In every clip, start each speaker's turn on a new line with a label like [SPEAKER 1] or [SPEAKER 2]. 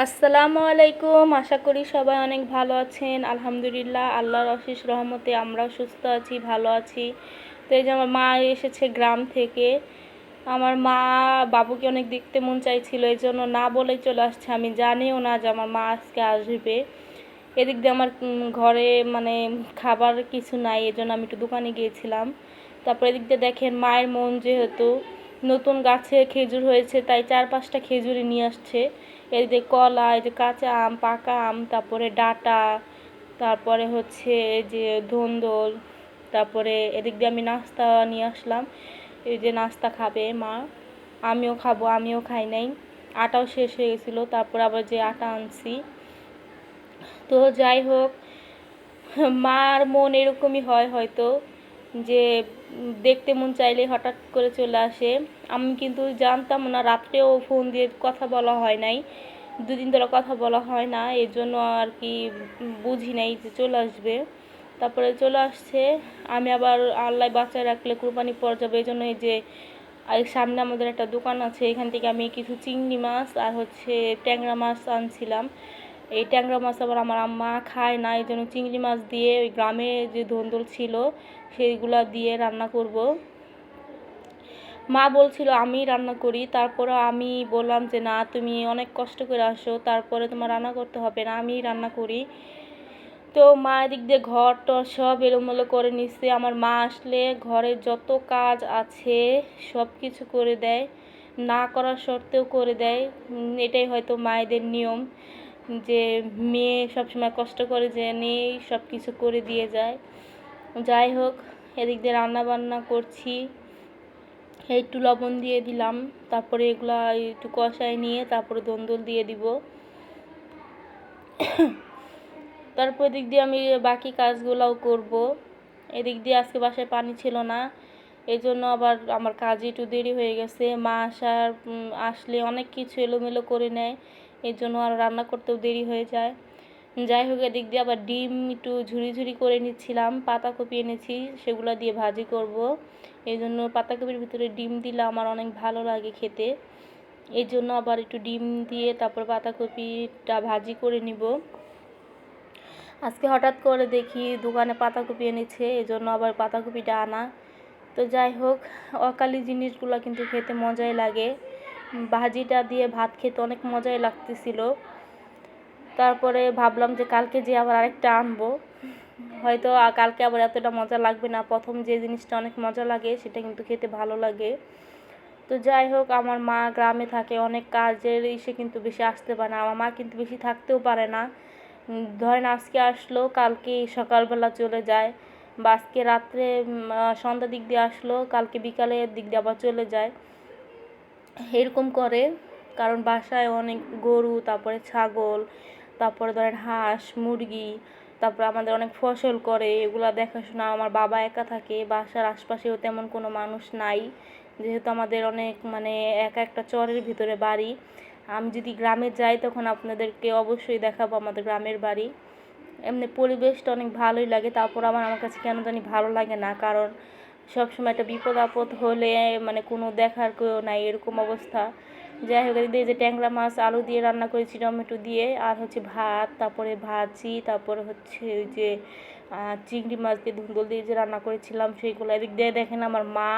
[SPEAKER 1] আসসালামু আলাইকুম। আশা করি সবাই অনেক ভালো আছেন। আলহামদুলিল্লাহ, আল্লাহর অশেষ রহমতে আমরাও সুস্থ আছি, ভালো আছি। তো এই যে আমার মা এসেছে গ্রাম থেকে। আমার মা বাবুকে অনেক দেখতে মন চাইছিল, এই জন্য না বলেই চলে আসছে। আমি জানিও না যে আমার মা আজকে আসবে। এদিক দিয়ে আমার ঘরে মানে খাবার কিছু নাই, এই জন্য আমি একটু দোকানে গিয়েছিলাম। তারপর এদিক দিয়ে দেখেন মায়ের মন যেহেতু, নতুন গাছে খেজুর হয়েছে তাই 4-5টা খেজুরি নিয়ে আসছে। এই যে কলা, এই যে কাঁচা আম, পাকা আম, তারপরে ডাটা, তারপরে হচ্ছে এই যে ধুন্দল। তারপরে এদিক দিয়ে আমি নাস্তা নিয়ে আসলাম। এই যে নাস্তা খাবে মা, আমিও খাবো, আমিও খাই নাই। আটাও শেষ হয়ে গেছিলো, তারপর আবার যে আটা আনছি। তো যাই হোক, মার মন এরকমই হয় হয়তো, যে দেখতে মন চাইলে হঠাৎ করে চলে আসে। আমি কিন্তু জানতাম না, রাত্রেও ফোন দিয়ে কথা বলা হয় নাই, দুদিন ধরে কথা বলা হয় না, এই জন্য আর কি বুঝি নাই যে চলে আসবে। তারপরে চলে আসছে। আমি আবার আল্লাহ বাঁচায় রাখলে কুরবানি পড়ে যাবে, এই জন্য এই যে সামনে আমাদের একটা দোকান আছে, এখান থেকে আমি কিছু চিংড়ি মাছ আর হচ্ছে ট্যাংরা মাছ আনছিলাম। এই ট্যাংরা মাছ আবার আমার আম্মা খায় না, এই জন্য চিংড়ি মাছ দিয়ে ওই গ্রামে যে ধুন্দুল ছিল সেইগুলা দিয়ে রান্না করব। মা বলছিল আমি রান্না করি, তারপরে আমি বললাম যে না, তুমি অনেক কষ্ট করে আসো, তারপরে তোমার রান্না করতে হবে না, আমি রান্না করি। তো মা এদিক দিয়ে ঘর টর সব এলোমেলো করে নিচ্ছে। আমার মা আসলে ঘরের যত কাজ আছে সব কিছু করে দেয়, না করার সত্ত্বেও করে দেয়। এটাই হয়তো মায়েদের নিয়ম, যে মেয়ে সবসময় কষ্ট করে জেনেই সব কিছু করে দিয়ে যায়। যাই হোক, এদিক দিয়ে রান্না বান্না করছি। একটু লবণ দিয়ে দিলাম, তারপরে এগুলা একটু কষায় নিয়ে তারপরে ধুন্দুল দিয়ে দিব। তারপর এদিক দিয়ে আমি বাকি কাজগুলোও করব। এদিক দিয়ে আজকে বাসায় পানি ছিল না, এই জন্য আবার আমার কাজে একটু দেরি হয়ে গেছে। মা আসলে অনেক কিছু এলোমেলো করে নেয়, এই জন্য আর রান্না করতেও দেরি হয়ে যায়। যাই হোক, এদিক দিয়ে আবার ডিম একটু ঝুরি ঝুরি করে নিচ্ছিলাম, পাতাকপি এনেছি সেগুলো দিয়ে ভাজি করব। এই জন্য পাতাকপির ভিতরে ডিম দিলে আমার অনেক ভালো লাগে খেতে, এই জন্য আবার একটু ডিম দিয়ে তারপর পাতাকপিটা ভাজি করে নিব। আজকে হঠাৎ করে দেখি দোকানে পাতাকপি এনেছে, এই জন্য আবার পাতাকপিটা আনা। তো যাই হোক, অকালি জিনিসগুলো কিন্তু খেতে মজাই লাগে। ভাজিটা দিয়ে ভাত খেতে অনেক মজাই লাগতেছিল। তারপরে ভাবলাম যে কালকে যে আবার আরেকটা আনবো, হয়তো কালকে আবার এতটা মজা লাগবে না। প্রথম যে জিনিসটা অনেক মজা লাগে সেটা কিন্তু খেতে ভালো লাগে। তো যাই হোক, আমার মা গ্রামে থাকে, অনেক কাজের ইসে কিন্তু বেশি আসতে পারে না। আমার মা কিন্তু বেশি থাকতেও পারে না। ধরেন আজকে আসলো, কালকে সকালবেলা চলে যায়, বা আজকে রাত্রে সন্ধ্যার দিক দিয়ে আসলো, কালকে বিকালের দিক দিয়ে আবার চলে যায়, এরকম করে। কারণ বাসায় অনেক গরু, তারপরে ছাগল, তারপরে ধরেন হাঁস মুরগি, তারপরে আমাদের অনেক ফসল করে, এগুলা দেখাশোনা আমার বাবা একা থাকে। বাসার আশপাশেও তেমন কোনো মানুষ নাই, যেহেতু আমাদের অনেক মানে একা একটা চরের ভিতরে বাড়ি। আমি যদি গ্রামে যাই তখন আপনাদেরকে অবশ্যই দেখাবো আমাদের গ্রামের বাড়ি। এমনি পরিবেশটা অনেক ভালোই লাগে, তারপর আমার কাছে কেন জানি ভালো লাগে না, কারণ সবসময় একটা বিপদ আপদ হলে মানে কোনো দেখার কেউ নাই, এরকম অবস্থা। যাই হোক, এই যে ট্যাংরা মাছ আলু দিয়ে রান্না করেছি টমেটো দিয়ে, আর হচ্ছে ভাত, তারপরে ভাজি, তারপরে হচ্ছে ওই যে চিংড়ি মাছ দিয়ে ধুন্দুল দিয়ে যে রান্না করেছিলাম সেইগুলো। এদিক দিয়ে দেখেন আমার মা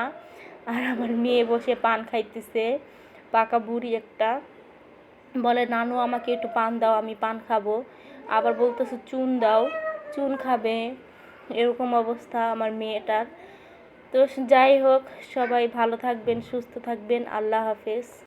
[SPEAKER 1] আর আমার মেয়ে বসে পান খাইতেছে, পাকা বুড়ি একটা। বলে নানু আমাকে একটু পান দাও, আমি পান খাবো। আবার বলতেছে চুন দাও, চুন খাবে, এরকম অবস্থা আমার মেয়েটার। তো যাই হোক, সবাই ভালো থাকবেন, সুস্থ থাকবেন, আল্লাহ হাফেজ।